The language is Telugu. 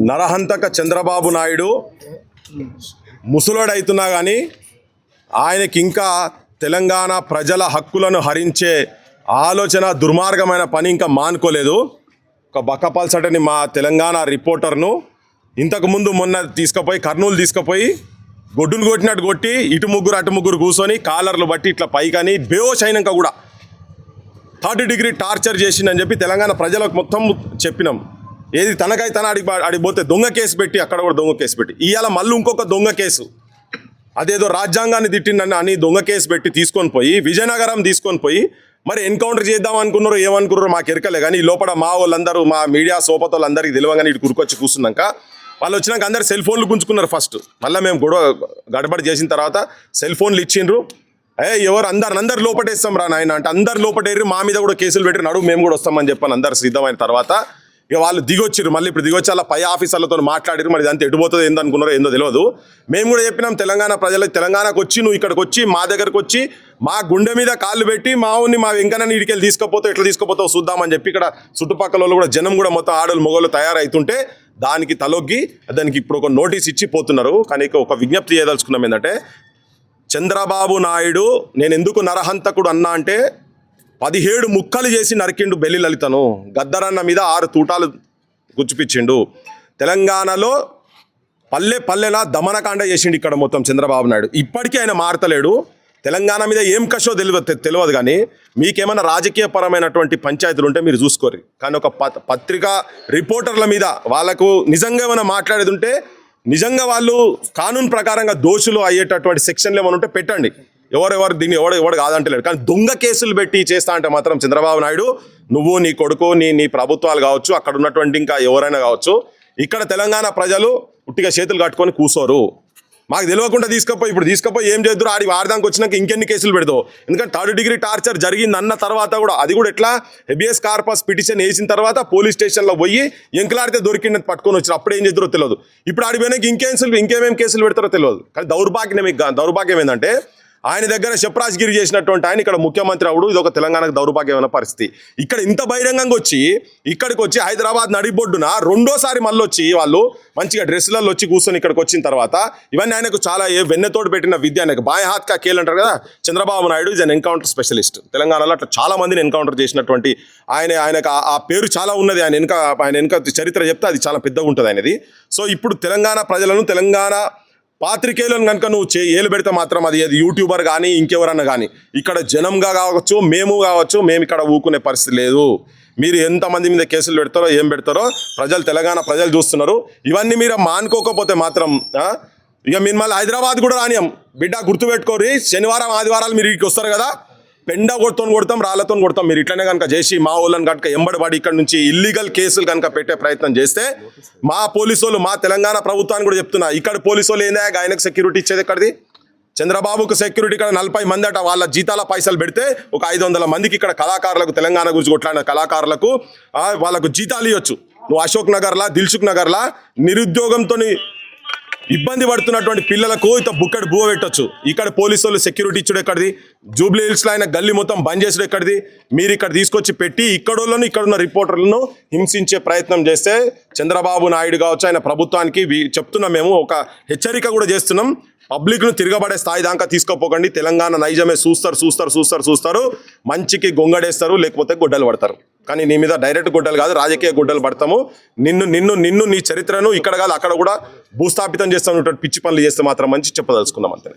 నరహంతక చంద్రబాబు నాయుడు ముసలోడైతున్నా కానీ ఆయనకి ఇంకా తెలంగాణ ప్రజల హక్కులను హరించే ఆలోచన దుర్మార్గమైన పని ఇంకా మానుకోలేదు. ఒక బక్కపల్సటని మా తెలంగాణ రిపోర్టర్ను ఇంతకుముందు మొన్న తీసుకుపోయి కర్నూలు తీసుకుపోయి గొడ్డును కొట్టినట్టు కొట్టి ఇటు ముగ్గురు అటు ముగ్గురు కూర్చొని కాలర్లు బట్టి ఇట్లా పైకని బేహోష్ అయినాక కూడా 3rd డిగ్రీ టార్చర్ చేసిందని చెప్పి తెలంగాణ ప్రజలకు మొత్తం చెప్పినాం. ఏది తనకై తన అడిగిపోతే దొంగ కేసు పెట్టి అక్కడ కూడా దొంగ కేసు పెట్టి ఇవాళ మళ్ళీ ఇంకొక దొంగ కేసు, అదేదో రాజ్యాంగాన్ని తిట్టిందని అని దొంగ కేసు పెట్టి తీసుకొని పోయి విజయనగరం తీసుకొని పోయి మరి ఎన్కౌంటర్ చేద్దాం అనుకున్నారో ఏమనుకున్నారో మాకు ఎరకలే. కానీ ఈ లోపల మా వాళ్ళందరూ మా మీడియా సోపతోళ్ళందరికీ తెలియగానే ఇటు కురుకొచ్చి కూర్చున్నాక వాళ్ళు వచ్చినాక అందరు సెల్ ఫోన్లు గుంజుకున్నారు ఫస్ట్. మళ్ళీ మేము గడబడి చేసిన తర్వాత సెల్ ఫోన్లు ఇచ్చిండ్రు. ఎవరు అందరు లోపటేస్తాం రా నాయన అంటే అందరు లోపటేరి మా మీద కూడా కేసులు పెట్టి నడువు మేము కూడా వస్తామని చెప్పాను. అందరు సిద్ధమైన తర్వాత ఇక వాళ్ళు దిగొచ్చారు. మళ్ళీ ఇప్పుడు దిగొచ్చి అలా పై ఆఫీసర్లతో మాట్లాడారు. మరి ఇదంతా ఎటుపోతుందో ఏందనుకున్నారో ఏందో తెలియదు. మేము కూడా చెప్పినాం తెలంగాణ ప్రజలకు, తెలంగాణకు వచ్చి నువ్వు ఇక్కడికి వచ్చి మా దగ్గరకు వచ్చి మా గుండె మీద కాళ్ళు పెట్టి మా ఊరిని మా వెంకన్నని ఇడికెళ్ళి తీసుకుపోతావు, ఎట్లా తీసుకుపోతావు చూద్దామని చెప్పి ఇక్కడ చుట్టుపక్కల వాళ్ళు కూడా జనం కూడా మొత్తం ఆడోళ్ళు మొగోళ్ళు తయారవుతుంటే దానికి తలొగ్గి దానికి ఇప్పుడు ఒక నోటీస్ ఇచ్చి పోతున్నారు. కానీ ఒక విజ్ఞప్తి చేయదలుచుకున్నాం ఏంటంటే చంద్రబాబు నాయుడు నేను ఎందుకు నరహంతకుడు అన్నా అంటే 17 ముక్కలు చేసి నరికిండు బెల్లి లలితను. గద్దరన్న మీద 6 తూటాలు గుచ్చిపిచ్చిండు. తెలంగాణలో పల్లెలా దమనకాండ చేసిండు ఇక్కడ మొత్తం చంద్రబాబు నాయుడు. ఇప్పటికీ ఆయన మారతలేడు. తెలంగాణ మీద ఏం కషో తెలియదు కానీ మీకేమైనా రాజకీయపరమైనటువంటి పంచాయతీలు ఉంటే మీరు చూసుకోరు. కానీ ఒక పత్రికా రిపోర్టర్ల మీద వాళ్ళకు నిజంగా ఏమైనా మాట్లాడేది ఉంటే నిజంగా వాళ్ళు కానూన్ ప్రకారంగా దోషులు అయ్యేటటువంటి సెక్షన్లు ఏమైనా ఉంటే పెట్టండి. ఎవరెవరు దీన్ని ఎవడు కాదంటలేడు. కానీ దొంగ కేసులు పెట్టి చేస్తా అంటే మాత్రం చంద్రబాబు నాయుడు నువ్వు నీ కొడుకు నీ ప్రభుత్వాలు కావచ్చు, అక్కడ ఉన్నటువంటి ఇంకా ఎవరైనా కావచ్చు, ఇక్కడ తెలంగాణ ప్రజలు ఉట్టిగా చేతులు కట్టుకొని కూర్చోరు. మాకు తెలియకుండా తీసుకుపోయి ఏం చేద్దరు ఆడదానికి వచ్చినాక ఇంకెన్ని కేసులు పెడతావు. ఎందుకంటే 3rd డిగ్రీ టార్చర్ జరిగింది అన్న తర్వాత కూడా అది కూడా ఎట్లా హెబియస్ కార్పస్ పిటిషన్ వేసిన తర్వాత పోలీస్ స్టేషన్లో పోయి ఎంకలాడితే దొరికిందని పట్టుకొని వచ్చారు. అప్పుడు ఏం చేద్దరో తెలియదు. ఇప్పుడు ఆడిపోయినాక ఇంకేమేం కేసులు పెడతారో తెలియదు. కానీ దౌర్భాగ్యం ఏంటంటే ఆయన దగ్గర శప్రాజ్గిరి చేసినటువంటి ఆయన ఇక్కడ ముఖ్యమంత్రి అవుడు. ఇది ఒక తెలంగాణకు దౌర్భాగ్యమైన పరిస్థితి. ఇక్కడ ఇంత బహిరంగంగా వచ్చి ఇక్కడికి వచ్చి హైదరాబాద్ నడిబొడ్డున రెండోసారి మళ్ళీ వచ్చి వాళ్ళు మంచిగా డ్రెస్సులలో వచ్చి కూర్చొని ఇక్కడికి వచ్చిన తర్వాత ఇవన్నీ ఆయనకు చాలా వెన్నెతోడు పెట్టిన విద్య. ఆయనకు బాయ్ హాత్ కా కేల్ అంటారు కదా. Chandrababu Naidu is an encounter specialist. తెలంగాణలో అట్లా చాలా మందిని ఎన్కౌంటర్ చేసినటువంటి ఆయనకు ఆ పేరు చాలా ఉన్నది. ఆయన వెనుక చరిత్ర చెప్తే అది చాలా పెద్దగా ఉంటుంది ఆయనది. సో ఇప్పుడు తెలంగాణ ప్రజలను, తెలంగాణ పాత్రికేయులను కనుక నువ్వు ఏలు పెడితే మాత్రం అది యూట్యూబర్ కానీ ఇంకెవరన్నా కానీ ఇక్కడ జనంగా కావచ్చు, మేము ఇక్కడ ఊకునే పరిస్థితి లేదు. మీరు ఎంతమంది మీద కేసులు పెడతారో ఏం పెడతారో తెలంగాణ ప్రజలు చూస్తున్నారు. ఇవన్నీ మీరు మానుకోకపోతే మాత్రం ఇక మీరు మళ్ళీ హైదరాబాద్ కూడా రానియం బిడ్డ గుర్తుపెట్టుకోరి. శనివారం ఆదివారాలు మీరు ఇక్కడికి వస్తారు కదా, పెండ కొడతాం రాళ్లతో కొడతాం. మీరు ఇట్లనే కనుక చేసి మా వాళ్ళని కనుక ఎంబడబడి ఇక్కడ నుంచి ఇల్లీగల్ కేసులు కనుక పెట్టే ప్రయత్నం చేస్తే మా పోలీసు వాళ్ళు, మా తెలంగాణ ప్రభుత్వాన్ని కూడా చెప్తున్నా, ఇక్కడ పోలీసు వాళ్ళు ఏందా ఆయనకు సెక్యూరిటీ ఇచ్చేది ఎక్కడిది? చంద్రబాబుకు సెక్యూరిటీ ఇక్కడ 40 మంది అట. వాళ్ళ జీతాల పైసలు పెడితే ఒక 500 మందికి ఇక్కడ కళాకారులకు, తెలంగాణ గురించి కొట్లాడిన కళాకారులకు వాళ్ళకు జీతాలు ఇవ్వచ్చు. నువ్వు అశోక్ నగర్లా, దిల్సుఖ్ నగర్లా నిరుద్యోగంతో ఇబ్బంది పడుతున్నటువంటి పిల్లలకు ఇంత బుక్కడి బువ్వ పెట్టచ్చు. ఇక్కడ పోలీసు వాళ్ళు సెక్యూరిటీ ఇచ్చుడు ఎక్కడిది? జూబ్లీ హిల్స్లో ఆయన గల్లీ మొత్తం బంద్ చేసుడు ఎక్కడిది? మీరు ఇక్కడ తీసుకొచ్చి పెట్టి ఇక్కడోళ్ళను, ఇక్కడున్న రిపోర్టర్లను హింసించే ప్రయత్నం చేస్తే చంద్రబాబు నాయుడు కావచ్చు, ఆయన ప్రభుత్వానికి చెప్తున్నాం, మేము ఒక హెచ్చరిక కూడా చేస్తున్నాం. పబ్లిక్ను తిరగబడే స్థాయి దాకా తీసుకోపోకండి. తెలంగాణ నైజమే చూస్తారు. మంచికి గొంగడేస్తారు, లేకపోతే గొడ్డలు పడతారు. కానీ నీ మీద డైరెక్ట్ గొడ్డలు కాదు, రాజకీయ గొడ్డలు పడతాము. నిన్ను నీ చరిత్రను ఇక్కడ కాదు అక్కడ కూడా భూస్థాపితం చేస్తాను. పిచ్చి పనులు చేస్తే మాత్రం మంచి చెప్పదలుచుకున్నాం అంతే.